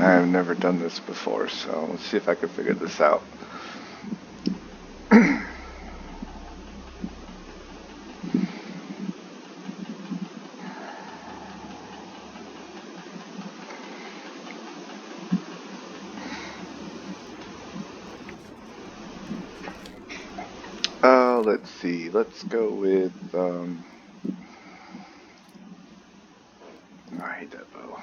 I've never done this before, so let's see if I can figure this out. Let's see. Let's go with. I hate that bow.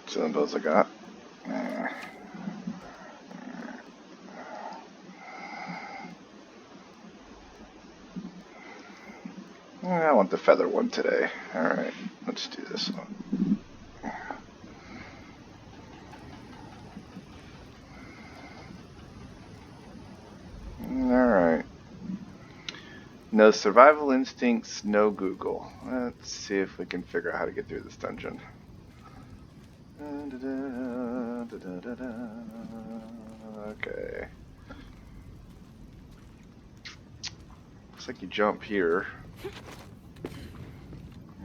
So the bows I got. I want the feather one today. Alright, let's do this one. Alright. No survival instincts, no Google. Let's see if we can figure out how to get through this dungeon. Okay. Looks like you jump here.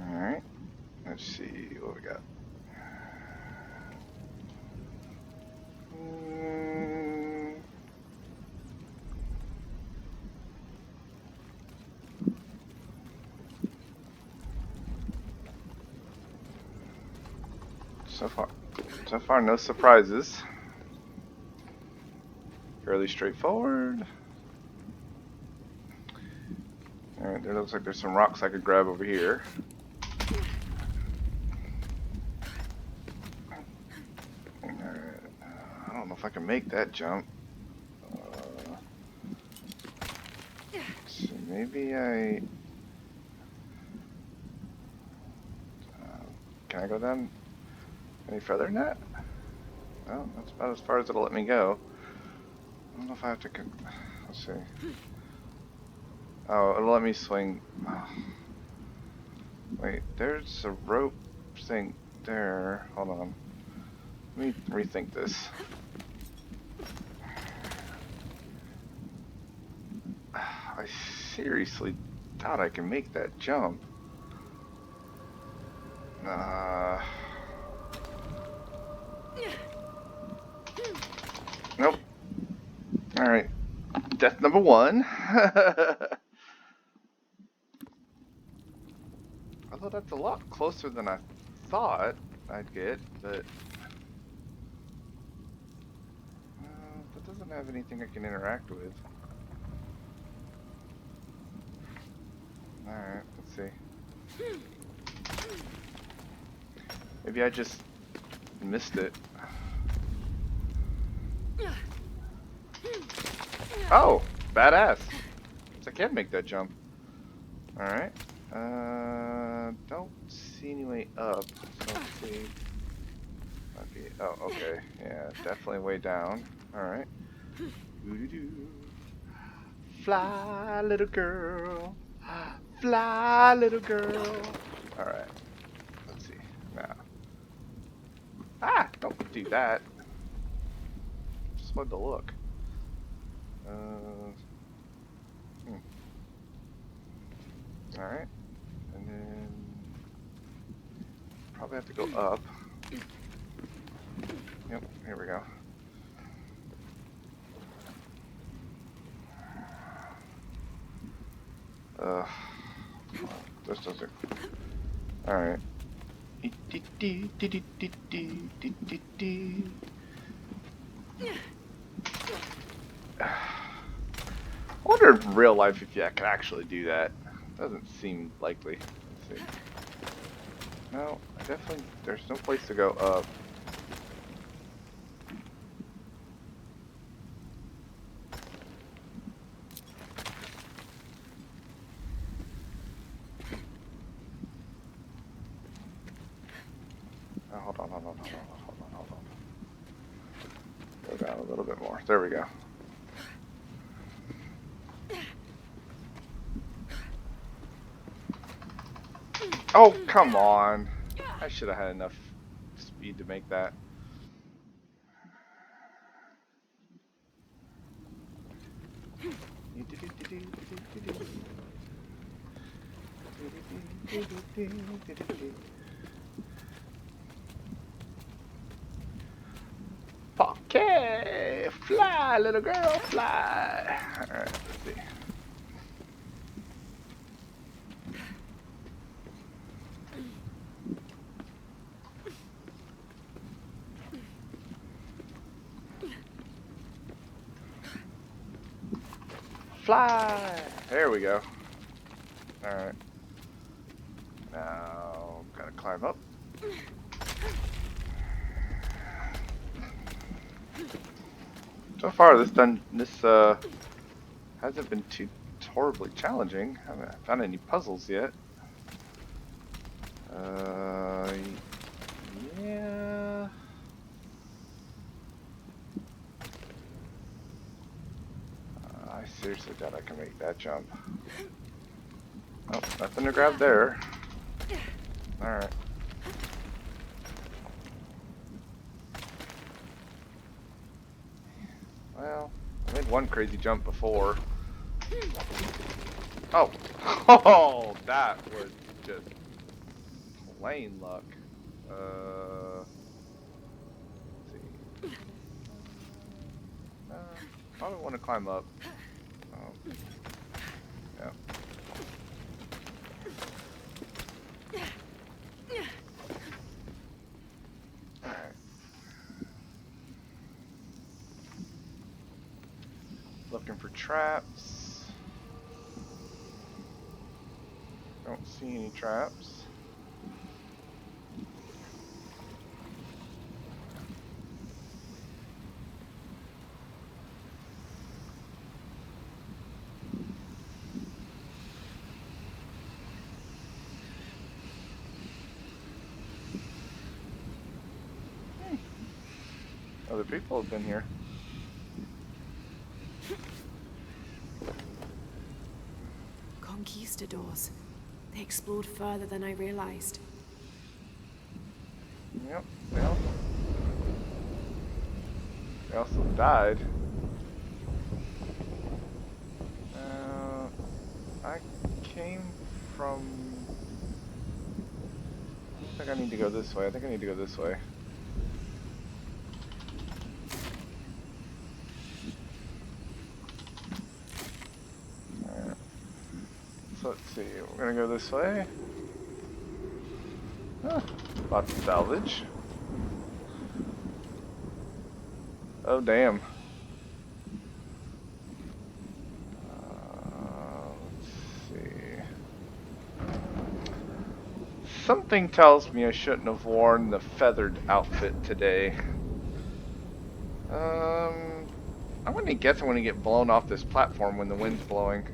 Alright. Let's see what we got. So far, no surprises. Fairly straightforward. Alright, there looks like there's some rocks I could grab over here. I don't know if I can make that jump. So maybe I... can I go down any further than that? Well, that's about as far as it'll let me go. I don't know if I have to... let's see. Oh, it'll let me swing. Oh. Wait, there's a rope thing there. Hold on. Let me rethink this. I seriously doubt I can make that jump. Nope. Alright. Death number one. Although that's a lot closer than I thought I'd get, but... that doesn't have anything I can interact with. Alright, let's see. Maybe I just missed it. Oh, badass. So I can make that jump. Alright. Don't see any way up. So let's see. Might be, oh, okay. Yeah, definitely way down. Alright. Fly, little girl. Fly, little girl. Alright. Let's see. Now. Ah! Don't do that. Just wanted to look. Alright. And then... probably have to go up. Yep, here we go. This doesn't... Alright. I wonder in real life if you can actually do that. Doesn't seem likely. Let's see. No, I definitely... there's no place to go up. Oh, hold on. Go down a little bit more. There we go. Oh, come on. I should have had enough speed to make that. Okay, fly, little girl, fly. All right, let's see. Fly. There we go. All right. Now gotta climb up. So far, this hasn't been too horribly challenging. I haven't found any puzzles yet. Yeah. I seriously doubt I can make that jump. Oh, nothing to grab there. Alright. Well, I made one crazy jump before. Oh! Oh, that was just plain luck. Let's see. Probably want to climb up. Yeah. Alright. Looking for traps. Don't see any traps. Other people have been here. Conquistadors. They explored further than I realized. Yep, they also died. I came from... I don't think I need to go this way. I think I need to go this way. Alright. So let's see. We're gonna go this way. Lots of salvage. Oh, damn. Let's see. Something tells me I shouldn't have worn the feathered outfit today. I'm gonna guess I'm gonna get blown off this platform when the wind's blowing.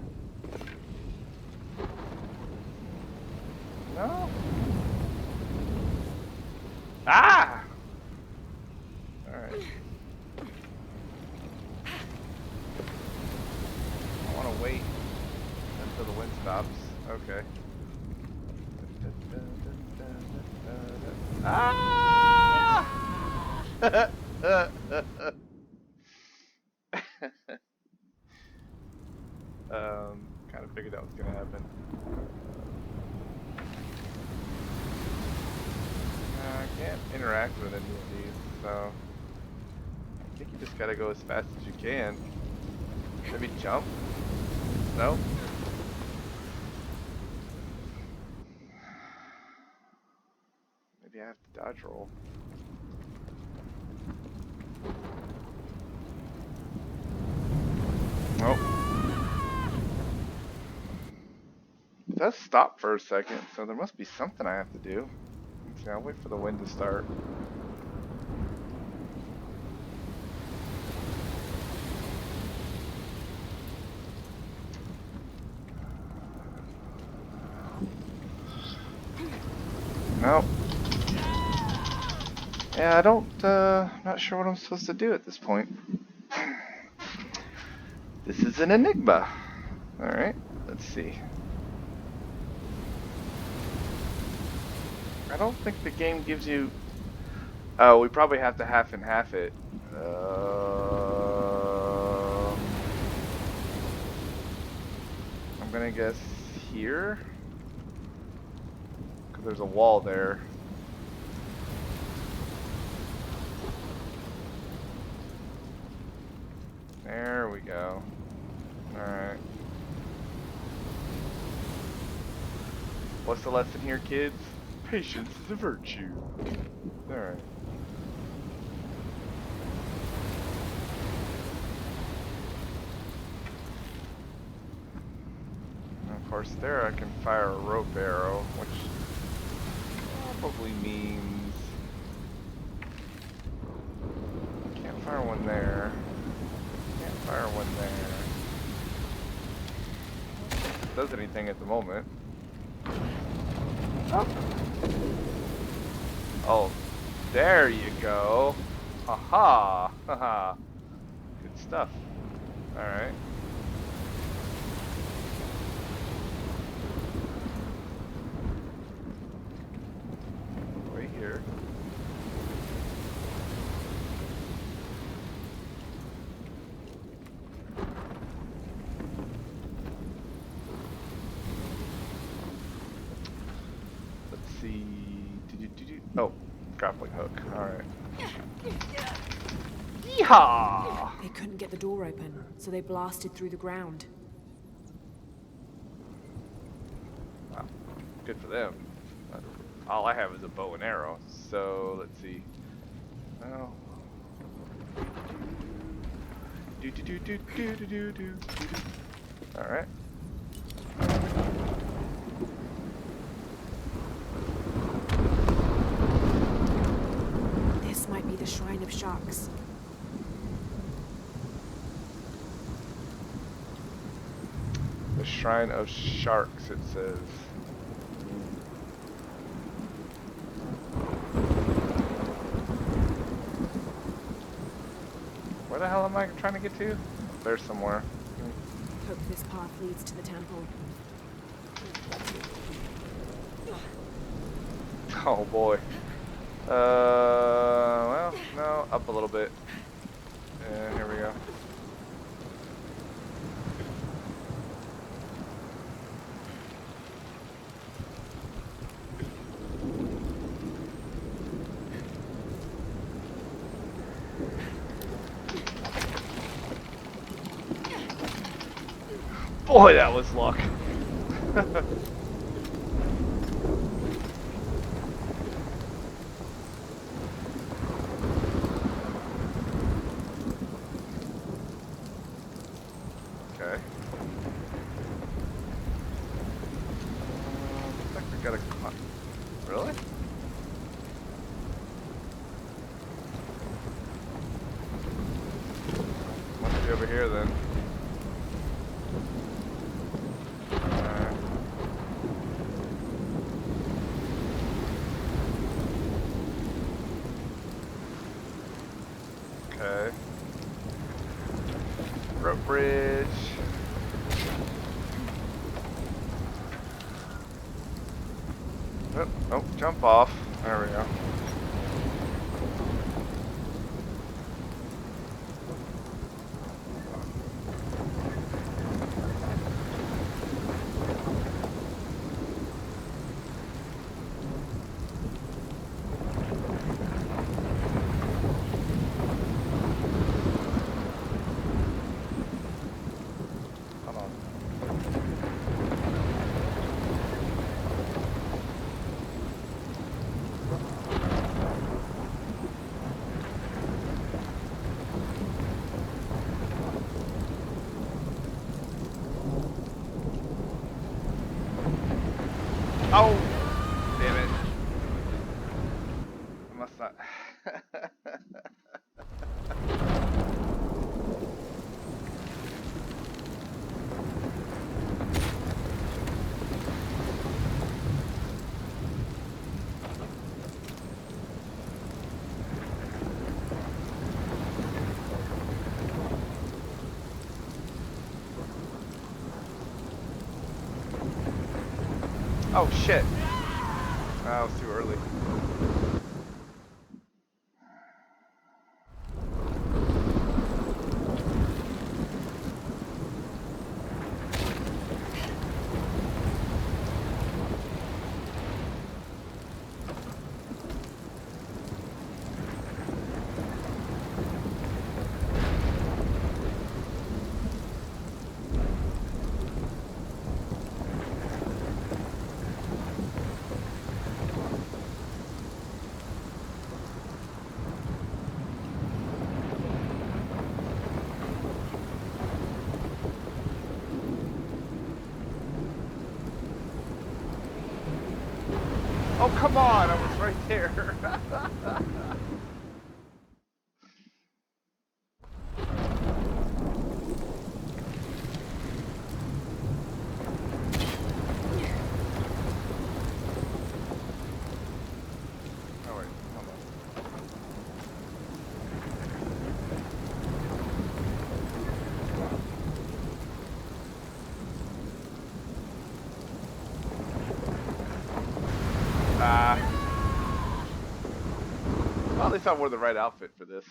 No? Ah! Alright. I wanna wait until the wind stops. Okay. Ah! Kind of figured that was gonna happen. I can't interact with any of these, so I think you just gotta go as fast as you can. Maybe jump? No? Maybe I have to dodge roll. Nope. It does stop for a second, so there must be something I have to do. Okay, I'll wait for the wind to start. Nope. Yeah, I don't, not sure what I'm supposed to do at this point. This is an enigma. Alright, let's see. I don't think the game gives you... Oh, we probably have to half and half it. I'm gonna guess here. Because there's a wall there. There we go. Alright. What's the lesson here, kids? Patience is a virtue. Alright. Of course, there I can fire a rope arrow, which probably means can't fire one there. Can't fire one there. Does anything at the moment? Oh. Oh, there you go. Haha, haha. Good stuff. All right. Right here. Let's see. Oh, grappling hook. All right. Yeehaw! They couldn't get the door open, so they blasted through the ground. Wow, good for them. All I have is a bow and arrow, so let's see. Oh. All right. This might be the Shrine of Sharks. The Shrine of Sharks, it says. Where the hell am I trying to get to? There's somewhere. Hope this path leads to the temple. Oh boy. Well, no, up a little bit. And here we go. Boy, that was luck. Okay. Looks like we got a... Really? Must be over here then. Okay. Rope bridge. Oh, oh, jump off. There we go. Hold on. Oh! Damn it. I must not. Oh shit. That was too early. Oh, come on! I was right there. Oh, wait. Hold on. Well, at least I wore the right outfit for this.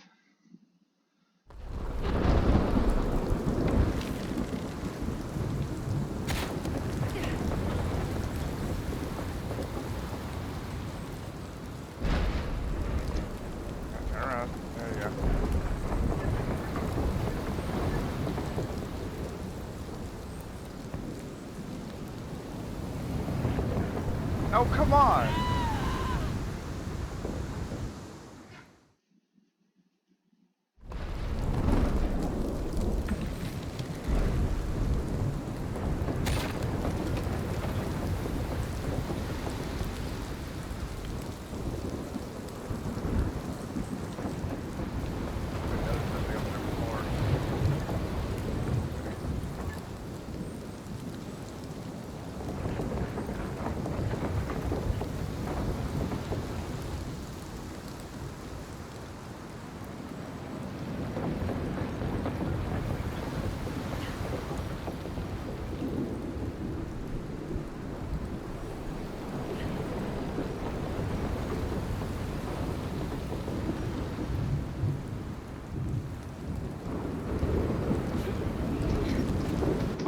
Turn around. There you go. Oh, come on!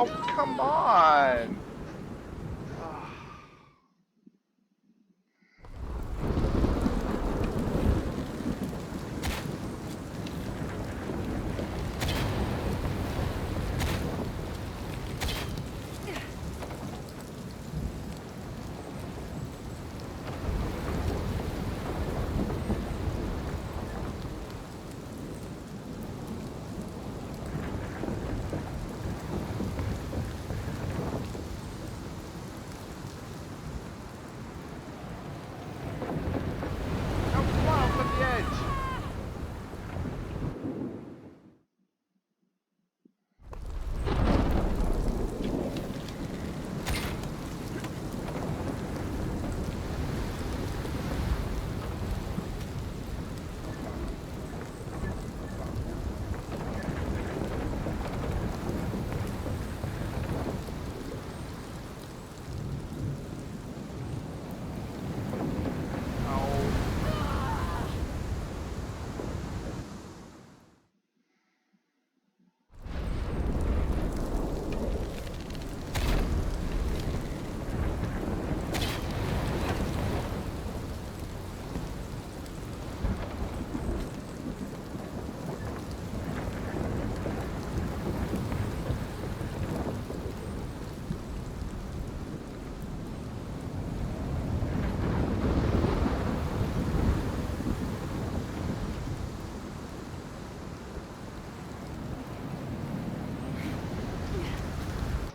Oh, come on! Oh, come on, off the edge!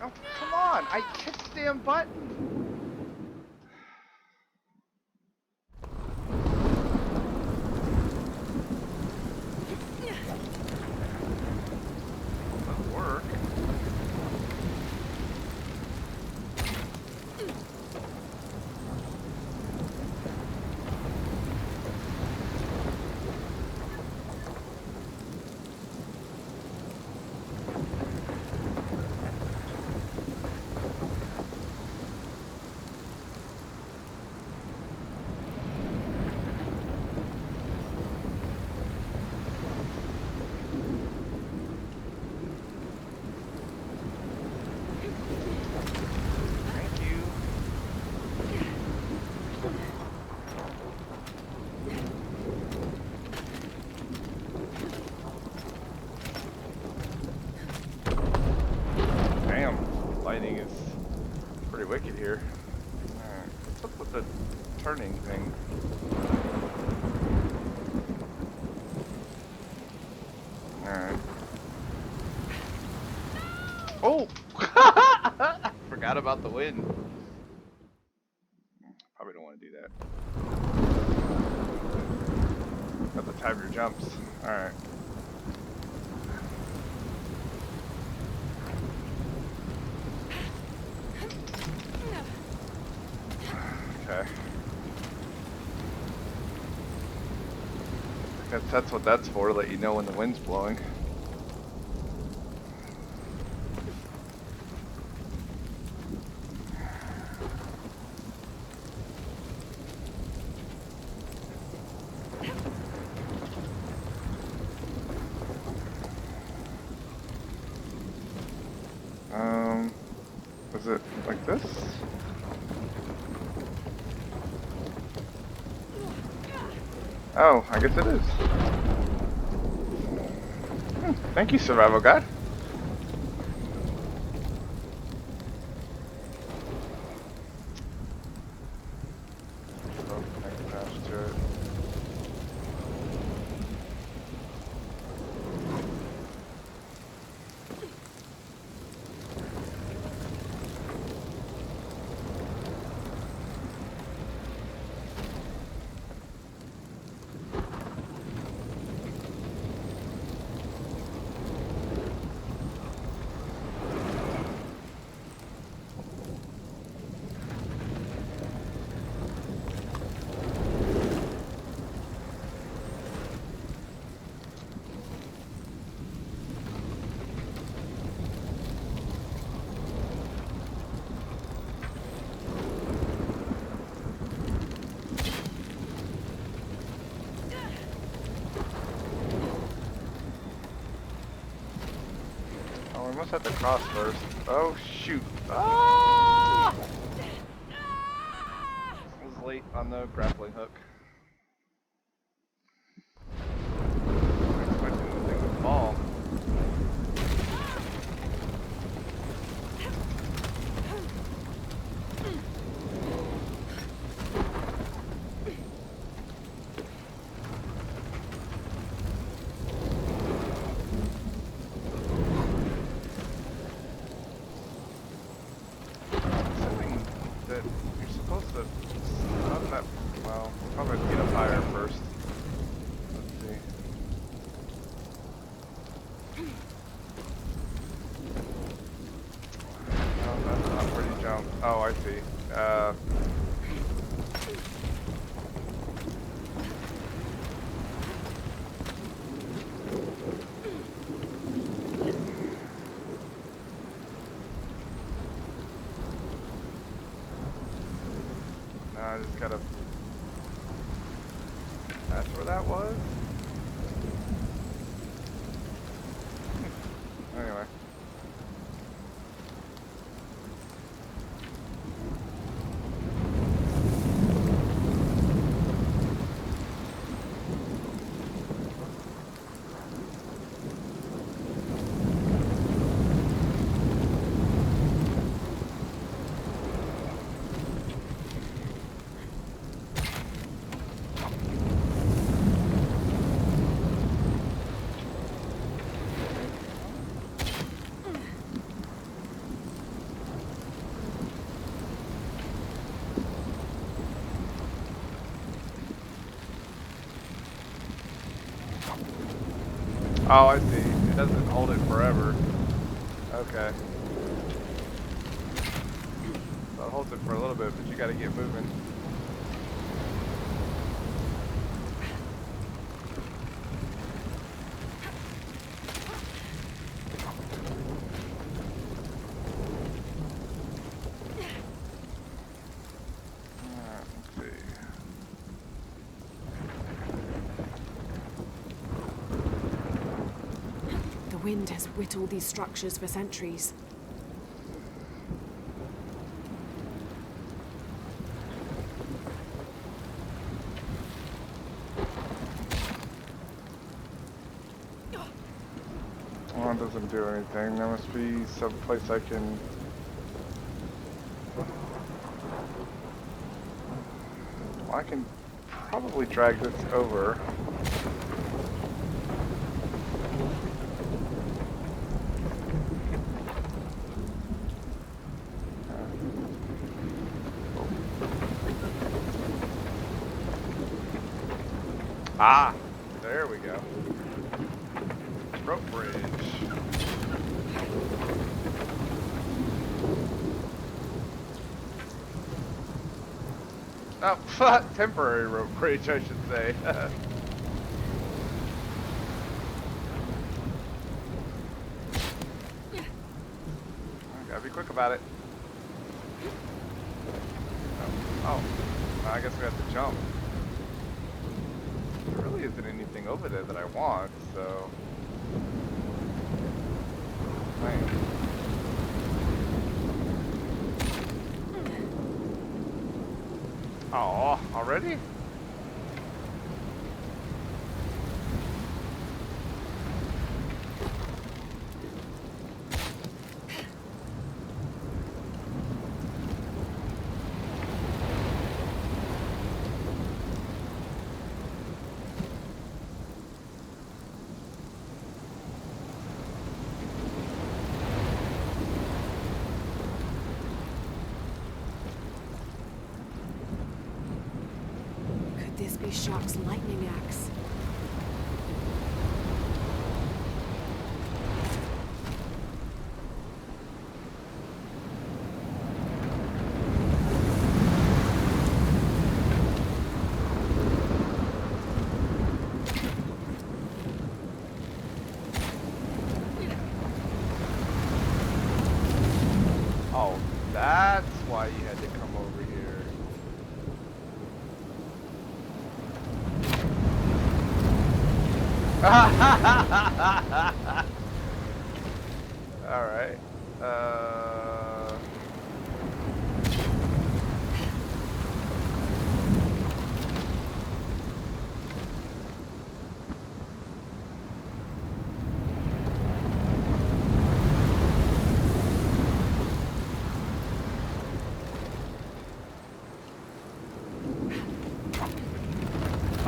Oh, come on! I hit the damn button! Doesn't work. Thank you. Damn, lighting is pretty wicked here. Alright, what's up with the turning thing? Alright. Oh! Forgot about the wind. Probably don't want to do that. Got to time your jumps. Alright. Okay. I guess that's what that's for, to let you know when the wind's blowing. Is it like this? Oh, I guess it is. Thank you, Survival Guide. Oh, I can crash to it. Oh, we must have to cross first. Oh, shoot. Ah! I was late on the grappling hook. I was expecting the thing to fall. Something that you're supposed to stop that. Well, we'll probably have to get up higher first. Let's see. No, that's not where you jump. Oh, I see. No, I just gotta. That's where that was? Anyway. Oh, I see. It doesn't hold it forever. Okay. So it holds it for a little bit, but you gotta get moving. Alright, let's see. The wind has whittled these structures for centuries. Well, it doesn't do anything. There must be some place I can. Well, I can probably drag this over. Ah, there we go. Rope bridge. Oh, temporary rope bridge, I should say. Gotta be quick about it. Oh, I guess we have to jump. There really isn't anything over there that I want, so. Man. Oh, already? Could this be Shark's lightning axe? Oh, that's why you had to come over here. Alright.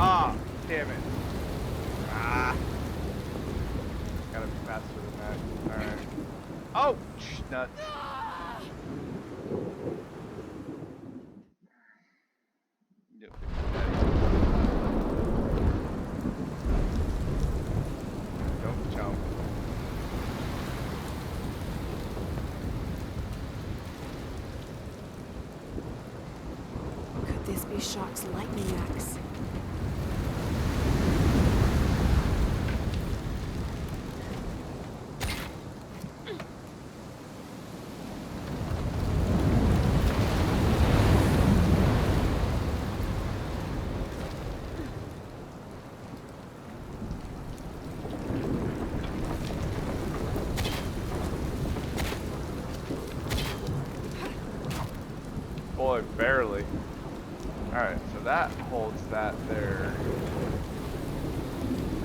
Ah, damn it. Ah. Gotta be faster than that. Alright. Oh, nuts. Yep. Don't jump. Could this be Shark's lightning axe? Boy, barely. Alright, so that holds that there.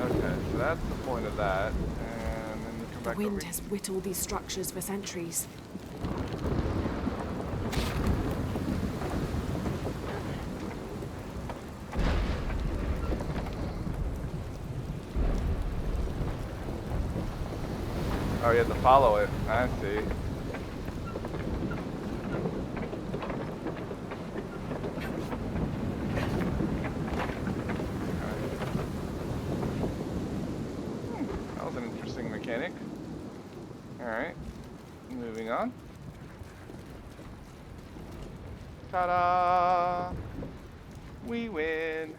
Okay, so that's the point of that. And then you come The back over wind has whittled these structures for centuries. Oh, you have to follow it. I see. That was an interesting mechanic. Alright. Moving on. Ta-da! We win!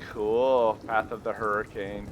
Cool. Path of the Hurricane.